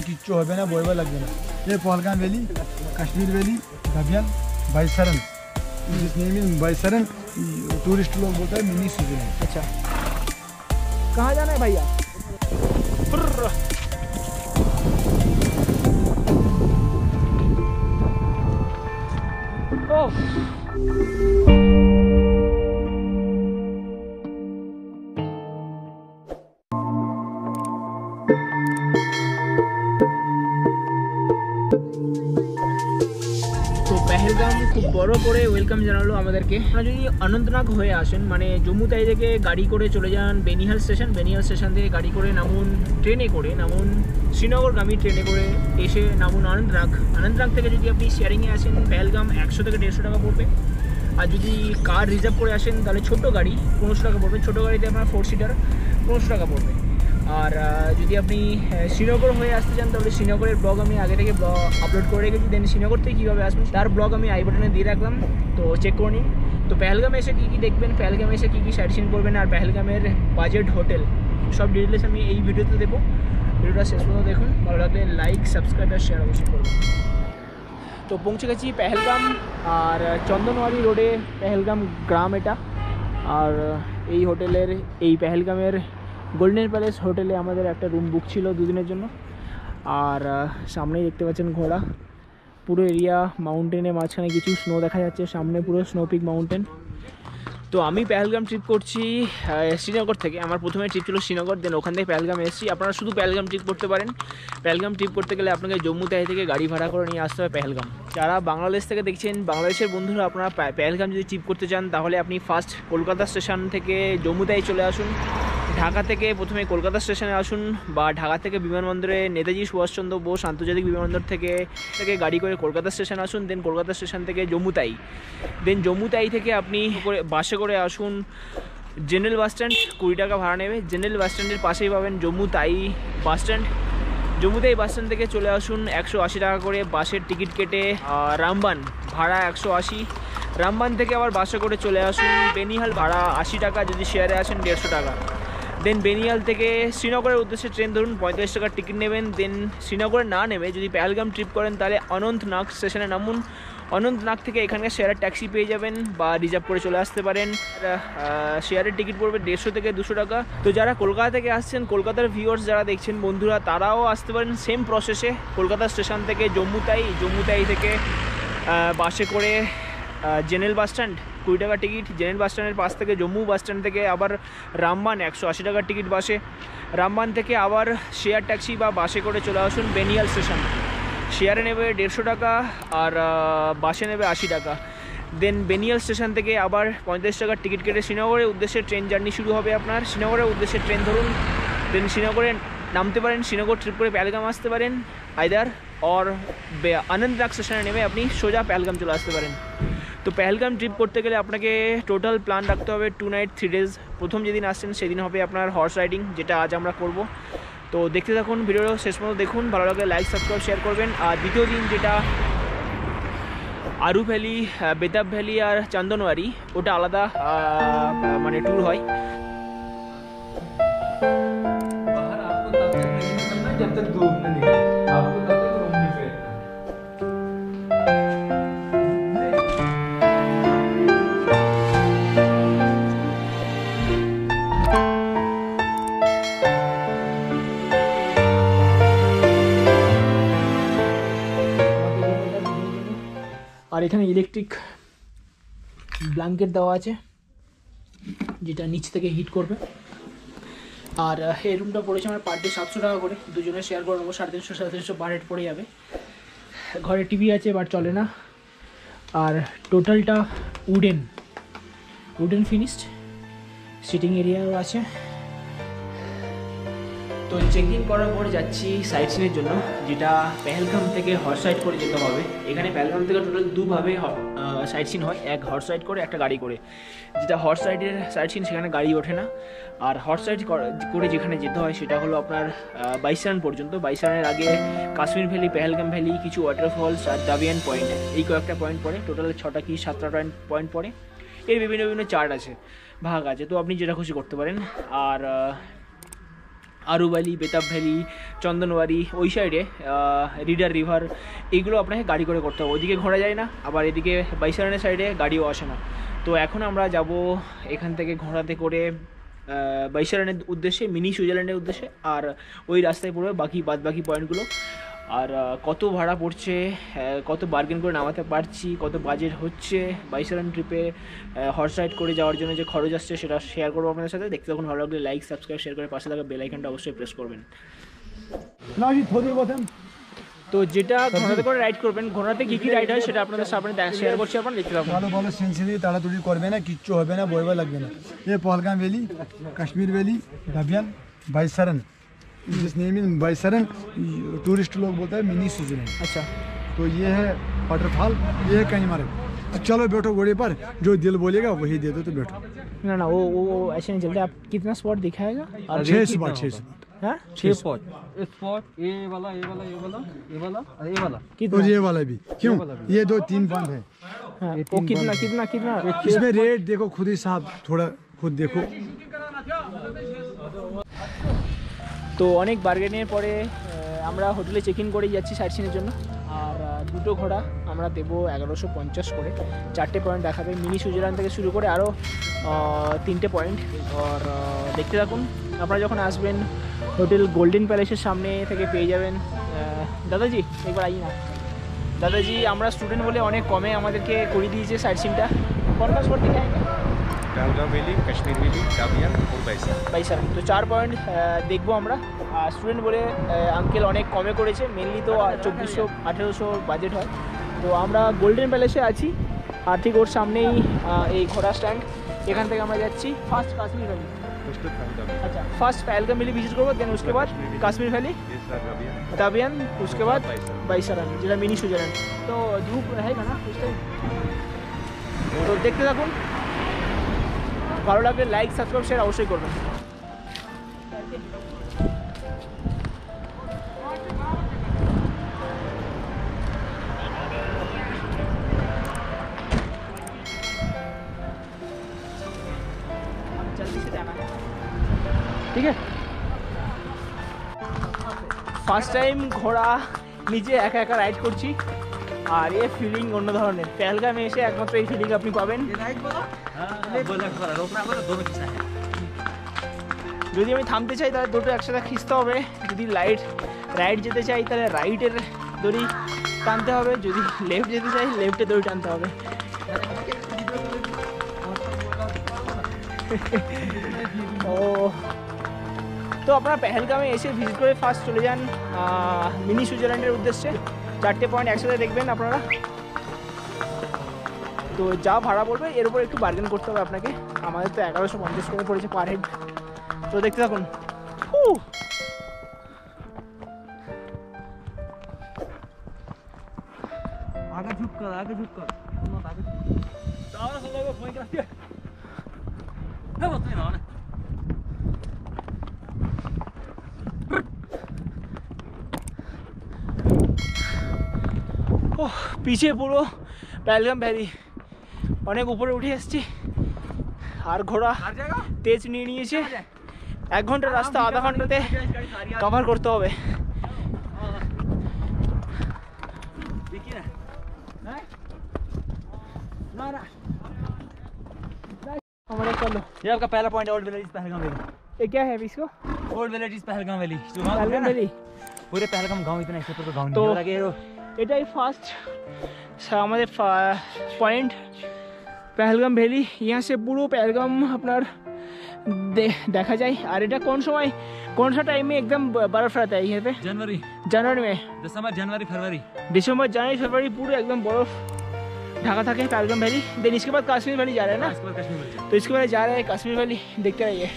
কিচ্ছু হবে না, ভয় লাগবে না। ये पहलगाम वैली, कश्मीर वैली, गबियन, बाईसरन, बाईसरन टूरिस्ट लोग बोलते हैं मिनी स्विट्जरलैंड। अच्छा, कहाँ जाना है भैया? ओह পেহেলগাম খুব বড় করে ওয়েলকাম জানালো আমাদেরকে। আপনারা যদি অনন্তনাগ হয়ে আসেন, মানে জম্মু তাই থেকে গাড়ি করে চলে যান বেনিহাল স্টেশন, বেনিহাল স্টেশন থেকে গাড়ি করে নামুন, ট্রেনে করে নামুন শ্রীনগরগামী, ট্রেনে করে এসে নামুন অনন্তনাগ। অনন্তনাগ থেকে যদি আপনি শেয়ারিংয়ে আসেন পেহেলগাম 100 থেকে 150 টাকা পড়বে। আর যদি কার রিজার্ভ করে আসেন তাহলে ছোটো গাড়ি 1500 টাকা পড়বে। ছোটো গাড়িতে আপনার 4 সিটার 1500 টাকা পড়বে। আর যদি আপনি শ্রীনগর হয়ে আসতে চান তাহলে শ্রীনগরের ব্লগ আমি আগে থেকে আপলোড করে রেখেছি। দেন শ্রীনগর থেকে কীভাবে আসবেন তার ব্লগ আমি আই বাটনে দিয়ে রাখলাম, তো চেক করে নিন। তো পেহেলগামে এসে কী কী দেখবেন, পেহেলগামে এসে কী কী সাইট সিন করবেন, আর পেহেলগামের বাজেট হোটেল সব ডিটেলস আমি এই ভিডিওতে দেবো। ভিডিওটা শেষ পর্যন্ত দেখুন, ভালো লাগলে লাইক সাবস্ক্রাইব আর শেয়ার অবশ্যই করবেন। তো পৌঁছে গেছি পেহেলগাম, আর চন্দনওয়ারি রোডে পেহেলগাম গ্রাম এটা। আর এই হোটেলের, এই পেহেলগামের গোল্ডেন প্যালেস হোটেলে আমাদের একটা রুম বুক ছিল 2 দিনের জন্য। আর সামনেই দেখতে পাচ্ছেন ঘোড়া, পুরো এরিয়া মাউন্টেনের মাঝখানে কিছু স্নো দেখা যাচ্ছে, সামনে পুরো স্নোপিক মাউন্টেন। তো আমি পেহেলগাম ট্রিপ করছি শ্রীনগর থেকে। আমার প্রথমে ট্রিপ ছিল শ্রীনগর, দেন ওখান থেকে পেহেলগাম এসেছি। আপনারা শুধু পেহেলগাম ট্রিপ করতে পারেন। পেহেলগাম ট্রিপ করতে গেলে আপনাকে জম্মু তাই থেকে গাড়ি ভাড়া করে নিয়ে আসতে হবে পেহেলগাম। যারা বাংলাদেশ থেকে দেখছেন, বাংলাদেশের বন্ধুরা আপনারা পেহেলগাম যদি ট্রিপ করতে চান তাহলে আপনি ফার্স্ট কলকাতা স্টেশন থেকে জম্মু তাই চলে আসুন। ঢাকা থেকে প্রথমে কলকাতা স্টেশনে আসুন, বা ঢাকা থেকে বিমানবন্দরে নেতাজি সুভাষচন্দ্র বোস আন্তর্জাতিক বিমানবন্দর থেকে গাড়ি করে কলকাতা স্টেশন আসুন। দেন কলকাতা স্টেশন থেকে জম্মু তাই, দেন জম্মু তাই থেকে আপনি বাসে করে আসুন জেনারেল বাস স্ট্যান্ড, 20 টাকা ভাড়া নেবে। জেনারেল বাস স্ট্যান্ডের পাশেই পাবেন জম্মু তাই বাস স্ট্যান্ড। জম্মু তাই বাস স্ট্যান্ড থেকে চলে আসুন 180 টাকা করে বাসের টিকিট কেটে রামবান, ভাড়া 180। রামবান থেকে আবার বাসে করে চলে আসুন বেনিহাল, ভাড়া 80 টাকা, যদি শেয়ারে আসেন 150 টাকা। দেন বেনিহাল থেকে শ্রীনগরের উদ্দেশ্যে ট্রেন ধরুন, 35 টাকার টিকিট নেবেন। দেন শ্রীনগরে না নেমে যদি পেহেলগাম ট্রিপ করেন তাহলে অনন্তনাগ স্টেশনে নামুন। অনন্তনাগ থেকে এখানকার শেয়ারের ট্যাক্সি পেয়ে যাবেন, বা রিজার্ভ করে চলে আসতে পারেন। শেয়ারের টিকিট পড়বে 150 থেকে 200 টাকা। তো যারা কলকাতা থেকে আসছেন, কলকাতার ভিউয়ার্স যারা দেখছেন বন্ধুরা, তারাও আসতে পারেন সেম প্রসেসে। কলকাতা স্টেশন থেকে জম্মু তাই থেকে বাসে করে জেনারেল বাস স্ট্যান্ড 20 টাকা টিকিট। জেনারেল বাস স্ট্যান্ডের পাশ থেকে জম্মু বাস স্ট্যান্ড থেকে আবার রামবান 180 টাকার টিকিট বাসে। রামবান থেকে আবার শেয়ার ট্যাক্সি বা বাসে করে চলে আসুন বেনিহাল স্টেশন। শেয়ারে নেবে 150 টাকা আর বাসে নেবে 80 টাকা। দেন বেনিহাল স্টেশন থেকে আবার 35 টাকার টিকিট কেটে শ্রীনগরের উদ্দেশ্যে ট্রেন জার্নি শুরু হবে আপনার। শ্রীনগরের উদ্দেশ্যে ট্রেন ধরুন, দেন শ্রীনগরে নামতে পারেন, শ্রীনগর ট্রিপ করে পেহেলগাম আসতে পারেন আইদার, অর অনন্তনাগ স্টেশনে নেমে আপনি সোজা পেহেলগাম চলে আসতে পারেন। তো পেহেলগাম ট্রিপ করতে গেলে আপনাকে টোটাল প্ল্যান রাখতে হবে 2 নাইট 3 ডেজ। প্রথম যেদিন আসছেন সেদিন হবে আপনার হর্স রাইডিং, যেটা আজ আমরা করব। তো দেখতে থাকুন, ভিডিও শেষ পর্যন্ত দেখুন, ভালো লাগলে লাইক সাবস্ক্রাইব শেয়ার করবেন। আর দ্বিতীয় দিন যেটা আরু ভ্যালি, বেতাব ভ্যালি আর চন্দনওয়ারি, ওটা আলাদা মানে ট্যুর হয়। আর এখানে ইলেকট্রিক ব্ল্যাঙ্কেট দেওয়া আছে, যেটা নিচ থেকে হিট করবে। আর এই রুমটা পড়েছে আমার পার ডে 700 টাকা করে, দুজনে শেয়ার করে নেবো, 350 পার হেড পড়ে যাবে। ঘরে টিভি আছে বাট চলে না। আর টোটালটা উডেন ফিনিশড, সিটিং এরিয়াও আছে। তো চেক ইন করার পরে যাচ্ছি সাইট সিনের জন্য, যেটা পেহেলগাম থেকে হর্স রাইড করে যেতে হবে। এখানে পেহেলগাম থেকে টোটাল দুভাবে সাইট সিন হয়, এক হর্স রাইড করে, একটা গাড়ি করে। যেটা হর্স রাইডের সাইট সিন সেখানে গাড়ি ওঠে না, আর হর্স রাইড করে যেখানে যেতে হয় সেটা হলো আপনার বাইসারান পর্যন্ত। বাইসারানের আগে কাশ্মীর ভ্যালি, পেহেলগাম ভ্যালি, কিছু ওয়াটারফলস আর দাবিয়ান পয়েন্ট, এই কয়েকটা পয়েন্ট পড়ে। টোটাল 6টা কি 7টা পয়েন্ট পড়ে। এর বিভিন্ন চার্ট আছে, ভাগ আছে, তো আপনি যেটা খুশি করতে পারেন। আর আরুবালি, বেতাব ভ্যালি, চন্দনবাড়ি ওই সাইডে রিডার রিভার এইগুলো আপনাকে গাড়ি করে করতে হবে। ওইদিকে ঘোরা যায় না, আবার এদিকে বাইসারানের সাইডে গাড়িও আসে না। তো এখন আমরা যাব এখান থেকে ঘোড়াতে করে বাইসারানের উদ্দেশ্যে, মিনি সুইজারল্যান্ডের উদ্দেশ্যে। আর ওই রাস্তায় পড়বে বাকি পয়েন্টগুলো। আর কত ভাড়া পড়ছে, কত বার্গেন করে নামাতে পারছি, কত বাজেট হচ্ছে বাইসারান ট্রিপে হর্স রাইড করে যাওয়ার জন্য যে খরচ আসছে সেটা শেয়ার করবো আপনাদের সাথে। দেখতে তখন ভালো লাগলে লাইক, সাবস্ক্রাইব, শেয়ার করে পাশে থাকা বেল আইকনটা অবশ্যই প্রেস করবেন। ना जी थोड़ी बहुत हम তো যেটা ঘোড়াতে করে রাইড করবেন, ঘোড়াতে কী কী রাইড হয় সেটা আপনাদের সামনে শেয়ার করছি, আপনারা দেখতে পাবেন। ভালো ভালো সেন্সিটিভ তাড়াতাড়ি করবে না, কিচ্ছু হবে না, বইবা লাগবে না। ये पहलगाम वैली, कश्मीर वैली, गबियन, बाईसरन, जिस नेम इज बाईसरन, टूरिस्ट लोग बोलते हैं मिनी स्विट्जरलैंड। अच्छा, तो ये है वाटरफॉल, ये है कनिमार्ग। चलो बैठो घोड़े पर, जो दिल बोलेगा वही दे दो, तो बैठो। ना ना वो ऐसे नहीं चलते। आप कितना स्पॉट दिखाएगा? 6 स्पॉट, 6 स्पॉट। हाँ 6 स्पॉट, स्पॉट ये वाला ये वाला ये वाला ये वाला और ये वाला। और ये वाला भी क्यों, ये 2-3 पॉइंट है। हाँ, वो कितना कितना कितना इसमें रेट देखो खुद ही साहब, थोड़ा खुद देखो। তো অনেক বার্গেনের পরে আমরা হোটেলে চেক ইন করেই যাচ্ছি সাইট সিনের জন্য। আর দুটো ঘোড়া আমরা দেবো 1150 করে। 4টে পয়েন্ট দেখাবে, মিনি সুইজারল্যান্ড থেকে শুরু করে আরও 3টে পয়েন্ট। আর দেখতে থাকুন। আপনারা যখন আসবেন হোটেল গোল্ডেন প্যালেসের সামনে থেকে পেয়ে যাবেন। দাদাজি একবার আই না। দাদাজি আমরা স্টুডেন্ট বলে অনেক কমে আমাদেরকে করে দিয়েছে সাইট সিনটা। কোন কোন স্পট দিকে पहलगाम वैली, कश्मीर वैली, गाबियन और বাইসারান। তো 4 পয়েন্ট দেখবো আমরা। স্টুডেন্ট বলে আঙ্কেল অনেক কমে করেছে, মেনলি তো 2400-1800 বাজেট হয়। তো আমরা গোল্ডেন প্যালেসে আছি, আর ঠিক ওর সামনেই এই ঘোড়া স্ট্যান্ড। এখান থেকে আমরা যাচ্ছি ফার্স্ট কাশ্মীর ভ্যালি। अच्छा, फर्स्ट पहलगाम वैली विजिट करो, देन उसके बाद कश्मीर वैली, गाबियन, उसके बाद বাইসারান যেটা মিনি সুইজারল্যান্ড। তো ধূপ रहेगा ना उस टाइम। তো দেখতে থাকুন, ভালো লাগলে লাইক, সাবস্ক্রাইব, শেয়ার অবশ্যই করবেন। ঠিক আছে, ফার্স্ট টাইম ঘোড়া নিজে একা একা রাইড করছি, আর এ ফিলিং অন্য ধরনের। পেহেলগামে এসে একমাত্র এই ফিলিং আপনি পাবেন। যদি আমি থামতে চাই তাহলে দুটো একসাথে খিঁচতে হবে, যদি রাইট যেতে চাই তাহলে রাইটের দড়ি টানতে হবে, যদি লেফট যেতে চাই লেফটের দড়ি টানতে হবে। ও তো আপনারা পেহেলগামে এসে ভিজিট করে ফার্স্ট চলে যান মিনি সুইজারল্যান্ডের উদ্দেশ্যে। 4টে পয়েন্ট একসাথে দেখবেন আপনারা। তো যা ভাড়া পড়বে এর উপর একটু বার্গেন করতে হবে আপনাকে। আমাদের তো 1150 করে পড়েছে পার হেড। তো দেখতে থাকুন। आगे झुक कर आगे झुक कर পিছিয়ে পুরো পেহেলগাম ভ্যালি, অনেক উপরে উঠে এসেছি। আর ঘোড়া তেজ নিয়ে নিয়েছে। 1 ঘন্টার রাস্তা আধা ঘন্টাতে কভার করতে হবে। हमारे चलो, ये आपका पहला point old village Pahalgam valley. ये क्या है इसको? ओल्ड विलेज पहलगाम वैली, जो पेहेलगाम वैली। पूरे पहलगाम गांव इतना एक्सेप्ट तो गांव तो नहीं लगे। এটাই ফার্স্ট আমাদের পয়েন্ট পেহেলগাম ভ্যালি। यहाँ से পুরো পেহেলগাম আপনার দেখা যায়। আর এটা কোন সময় कौन सा टाइम में एकदम बर्फ रहता है यहाँ पे? जनवरी में, दिसंबर जनवरी फरवरी, दिसंबर जनवरी फरवरी पूरे एकदम बर्फ ढाका था पेहेलगाम वैली। देन इसके बाद कश्मीर वैली जा रहे हैं ना, तो इसके बाद जा रहे हैं कश्मीर वैली। देखते रहिए।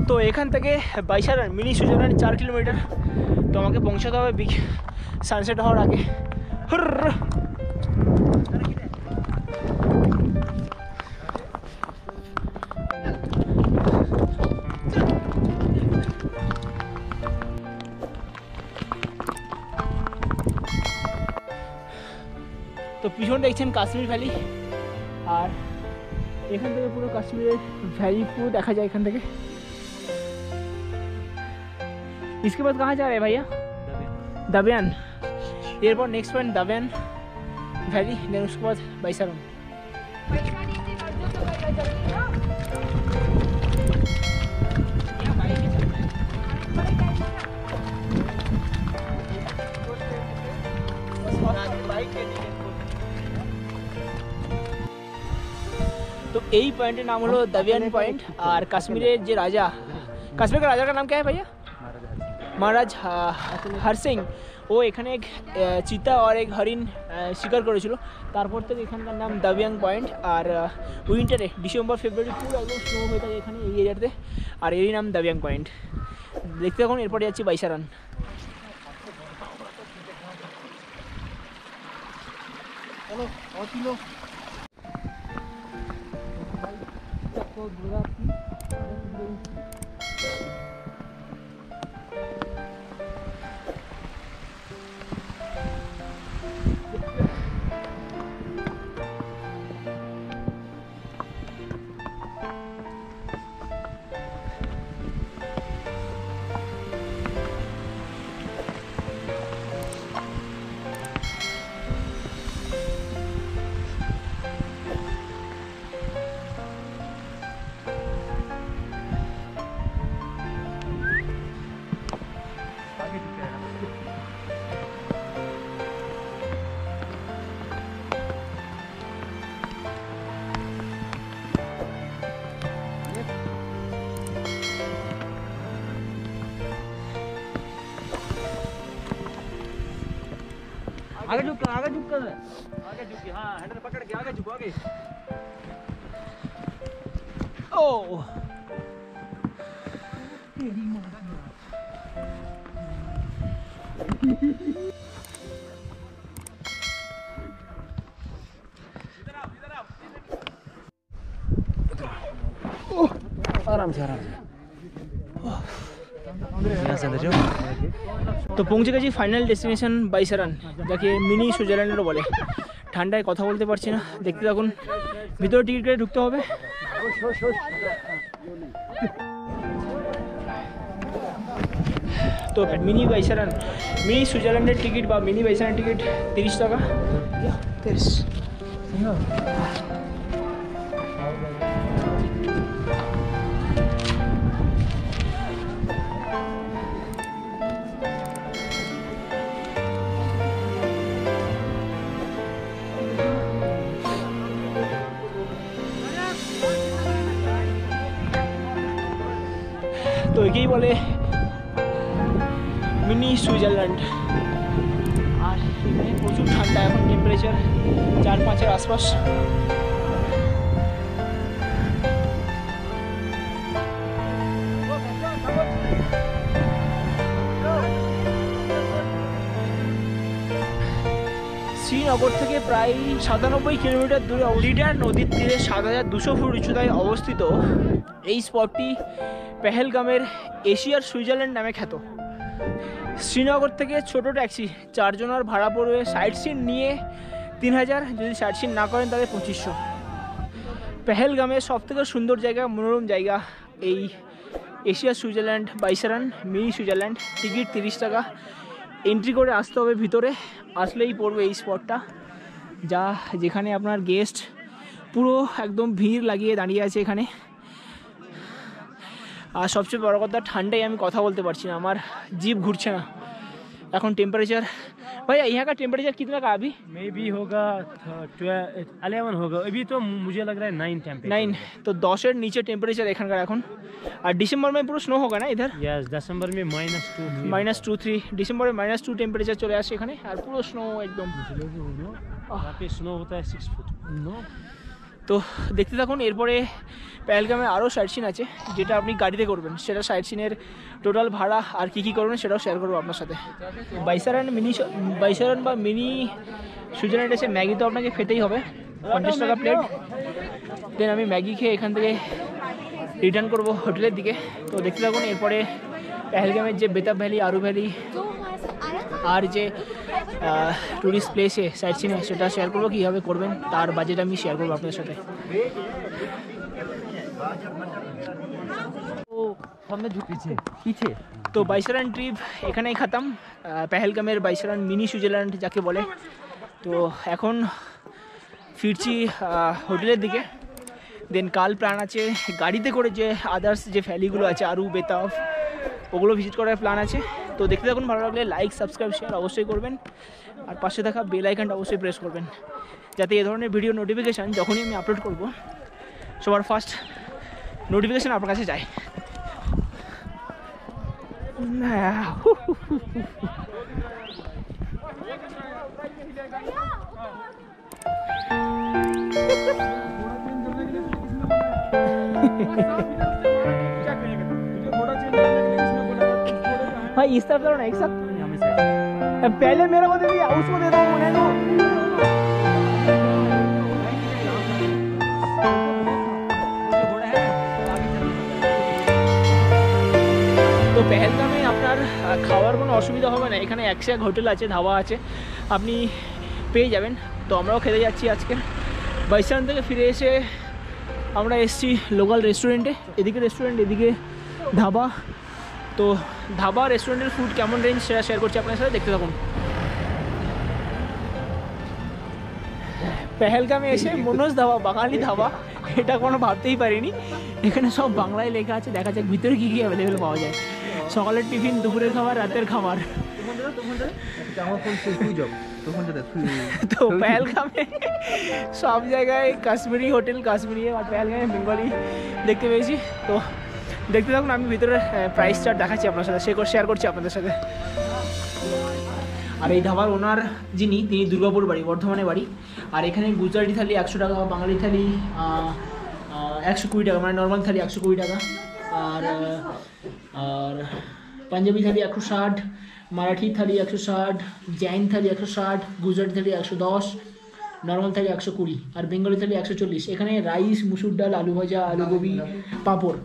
তো এখান থেকে বাইসারান মিনি সুইজারল্যান্ড 4 কিলোমিটার। তো আমাকে পৌঁছাতে হবে সানসেট হওয়ার আগে। হুরর। তো পিছনে দেখছেন কাশ্মীর ভ্যালি, আর এখান থেকে পুরো কাশ্মীরের ভ্যালি পুরো দেখা যায় এখান থেকে। इसके बाद कहाँ जा रहे हैं भैया? दबियान। एयरपोर्ट नेक्स्ट पॉइंट दबियान वैली, देन उसके बाद बाईसारान। तो यही पॉइंट नाम हलो दबियान पॉइंट। और कश्मीर जो राजा, कश्मीर का राजा का नाम क्या है भैया? महाराज हर सिंह। ও এখানে এক চিতা আর এক হরিণ শিকার করেছিল, তারপর থেকে এখানকার নাম দাবিয়াং পয়েন্ট। আর উইন্টারে ডিসেম্বর ফেব্রুয়ারি পুরো একদম স্নো হয়ে থাকে এখানে এই এরিয়াতে, আর এরই নাম দাবিয়াং পয়েন্ট। দেখতে থাকুন, এরপরে যাচ্ছি বাইসারান। आगे झुक कर, आगे झुक कर, आगे झुक के, हाँ हैंडल पकड़ के आगे झुको, आगे। ओ आराम से, आराम से। তো পৌঁছে গেছি ফাইনাল ডেস্টিনেশন বাইসারান, যাকে মিনি সুইজারল্যান্ডেরও বলে। ঠান্ডায় কথা বলতে পারছি না, দেখতে থাকুন। ভিতরে টিকিট কেটে ঢুকতে হবে। তো মিনি বাইসারান, মিনি সুইজারল্যান্ডের টিকিট বা মিনি বাইসারান টিকিট 30 টাকা। 30। তো একেই বলে মিনি সুইজারল্যান্ড। আর এখানে প্রচুর ঠান্ডা, এখন টেম্পারেচার 4-5-এর আশপাশ। শ্রীনগর থেকে প্রায় 97 কিলোমিটার দূরে লিডার নদীর তীরে 7200 ফুট উচ্চতায় অবস্থিত এই স্পটটি পেহেলগামের এশিয়ার সুইজারল্যান্ড নামে খ্যাত। শ্রীনগর থেকে ছোট ট্যাক্সি 4 জনের ভাড়া পড়বে সাইট সিন নিয়ে 3000, যদি সাইট সিন না করেন তাহলে 2500। পেহেলগামের সবথেকে সুন্দর জায়গা, মনোরম জায়গা এই এশিয়ার Switzerland Baisaran mini Switzerland. Ticket 30 টাকা, এন্ট্রি করে আসতে হবে ভিতরে, আসলেই পড়বে এই স্পটটা, যা যেখানে আপনার গেস্ট পুরো একদম ভিড় লাগিয়ে দাঁড়িয়ে আছে এখানে। আর সবচেয়ে বড় কথা, ঠান্ডায় আমি কথা বলতে পারছি না, আমার জিভ ঘুরছে না। এখন টেম্পারেচার भैया यहाँ का टेम्परेचर कितना का अभी? मे भी होगा 11 होगा, अभी तो मुझे लग रहा है 9 टेम्परेचर। 9, तो 10-এর নিচে টেম্পারেচার এখানকার এখন। আর ডিসেম্বর में পুরো স্নো होगा ना इधर? यस, दिसंबर में -2-3 ডিসেম্বরে -2 টেম্পারেচার চলে আসে এখানে, আর পুরো স্নো একদম। यहाँ पे स्नो होता है 6 फुट। তো দেখতে থাকুন। এরপরে পেহেলগামে আরও সাইট সিন আছে যেটা আপনি গাড়িতে করবেন, সেটা সাইট সিনের টোটাল ভাড়া আর কী কী করবেন সেটাও শেয়ার করবো আপনার সাথে। বাইসারান বা মিনি সুইজারল্যান্ড এসে ম্যাগি তো আপনাকে খেতেই হবে, 50 টাকা প্লেট। দেন আমি ম্যাগি খেয়ে এখান থেকে রিটার্ন করবো হোটেলের দিকে। তো দেখতে থাকুন। এরপরে পেহেলগামের যে বেতাব ভ্যালি, আরু ভ্যালি আর যে টুরিস্ট প্লেসে সাইট সিনে সেটা শেয়ার করবো, কীভাবে করবেন তার বাজেট আমি শেয়ার করবো আপনাদের সাথে। তো বাইসারান ট্রিপ এখানেই খাতাম, পেহেলগামের বাইসারান মিনি সুইজারল্যান্ড যাকে বলে। তো এখন ফিরছি হোটেলের দিকে। দেন কাল প্ল্যান আছে গাড়িতে করে যে আদার্স যে ভ্যালিগুলো আছে, আরু, বেতাব, ওগুলো ভিজিট করার প্ল্যান আছে। তো দেখতে থাকুন। ভালো লাগলে লাইক, সাবস্ক্রাইব, শেয়ার অবশ্যই করবেন, আর পাশে থাকা বেল আইকনটা অবশ্যই প্রেস করবেন, যাতে এই ধরনের ভিডিও নোটিফিকেশান যখনই আমি আপলোড করব সবার ফার্স্ট নোটিফিকেশান আপনার কাছে যায়। हाँ इस तरफ करो ना एक साथ, पहले मेरे को दे दिया उसको दे दो मुझे को। তো পেহেলগামে আপনার খাওয়ার কোনো অসুবিধা হবে না, এখানে একশো এক হোটেল আছে, ধাবা আছে, আপনি পেয়ে যাবেন। তো আমরাও খেতে যাচ্ছি আজকে। বাইসারান থেকে ফিরে এসে আমরা এসেছি লোকাল রেস্টুরেন্টে, এদিকে রেস্টুরেন্ট, এদিকে ধাবা। তো ধাবা রেস্টুরেন্টের ফুড কেমন রেঞ্জ সেটা শেয়ার করছি আপনার সাথে, দেখতে থাকুন। পেহেলগামে এসে মনোজ ধাবা, বাঙালি ধাবা, এটা কোনো ভাবতেই পারিনি। এখানে সব বাংলায় লেখা আছে, দেখা যাক ভিতরে কী কী অ্যাভেলেবেল পাওয়া যায়। সকালের টিফিন, দুপুরের খাবার, রাতের খাবার। তো পেহেলগামে সব জায়গায় কাশ্মীরি হোটেল, কাশ্মীরি আর পেহেলগামে বেঙ্গলি দেখতে পেয়েছি। তো দেখতে থাকুন। আমি ভিতরে প্রাইস চার্ট দেখাচ্ছি আপনার সাথে, শেয়ার করছি আপনাদের সাথে। আর এই ধাবার ওনার যিনি, তিনি দুর্গাপুর বাড়ি, বর্ধমানে বাড়ি। আর এখানে গুজরাটি থালি 100 টাকা, বাঙালি থালি 120 টাকা, মানে নর্মাল থালি 120 টাকা, আর পাঞ্জাবি থালি 160, মারাঠি থালি 160, জৈন থালি 160, গুজরাটি থালি 110, নর্মাল থালি 120, আর বেঙ্গলি থালি 140। এখানে রাইস, মুসুর ডাল, আলু ভাজা, আলু গোবি, পাঁপড়,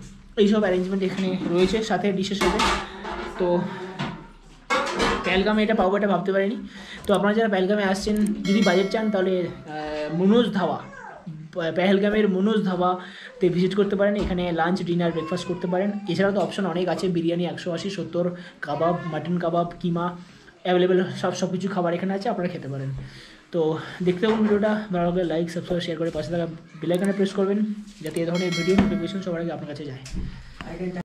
এইসব অ্যারেঞ্জমেন্ট এখানে রয়েছে সাথে ডিশের সাথে। তো পেহেলগামে এটা পাবো এটা ভাবতে পারিনি। তো আপনারা যারা পেহেলগামে আসছেন, যদি বাজেট চান, তাহলে মনোজ ধাবা, পেহেলগামের মনোজ ধাবাতে ভিজিট করতে পারেন। এখানে লাঞ্চ, ডিনার, ব্রেকফাস্ট করতে পারেন। এছাড়া তো অপশন অনেক আছে, বিরিয়ানি 180, 70, কাবাব, মাটন কাবাব, কিমা, অ্যাভেলেবেল সব কিছু খাবার এখানে আছে, আপনারা খেতে পারেন। তো দেখতে থাকুন ভিডিওটা। ভালো লাগলে লাইক, সাবস্ক্রাইব, শেয়ার করে পাশে থাকা বেল আইকনে প্রেস করবেন, যাতে এই ধরনের ভিডিও নোটিফিকেশন সবার আগে আপনার কাছে যায়।